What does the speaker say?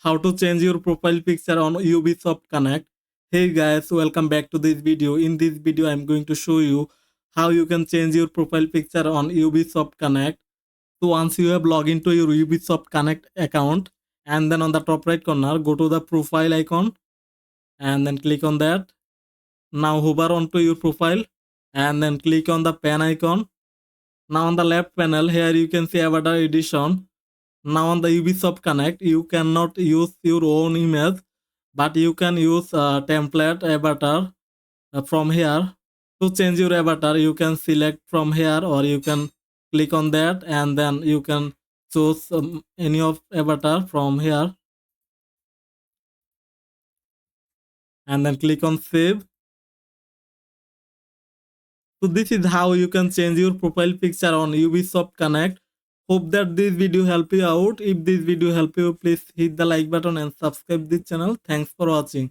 how to change your profile picture on Ubisoft Connect. Hey guys, welcome back to this video. In this video, I'm going to show you how you can change your profile picture on Ubisoft Connect. So once you have logged into your Ubisoft Connect account, and then on the top right corner, go to the profile icon and then click on that. Now hover onto your profile and then click on the pen icon. Now on the left panel here you can see avatar edition. Now on the Ubisoft Connect you cannot use your own image, but you can use a template avatar from here. To change your avatar you can select from here, or you can click on that and then you can choose any of avatar from here and then click on save. So this is how you can change your profile picture on Ubisoft Connect. Hope that this video help you out. If this video help you, please hit the like button and subscribe this channel. Thanks for watching.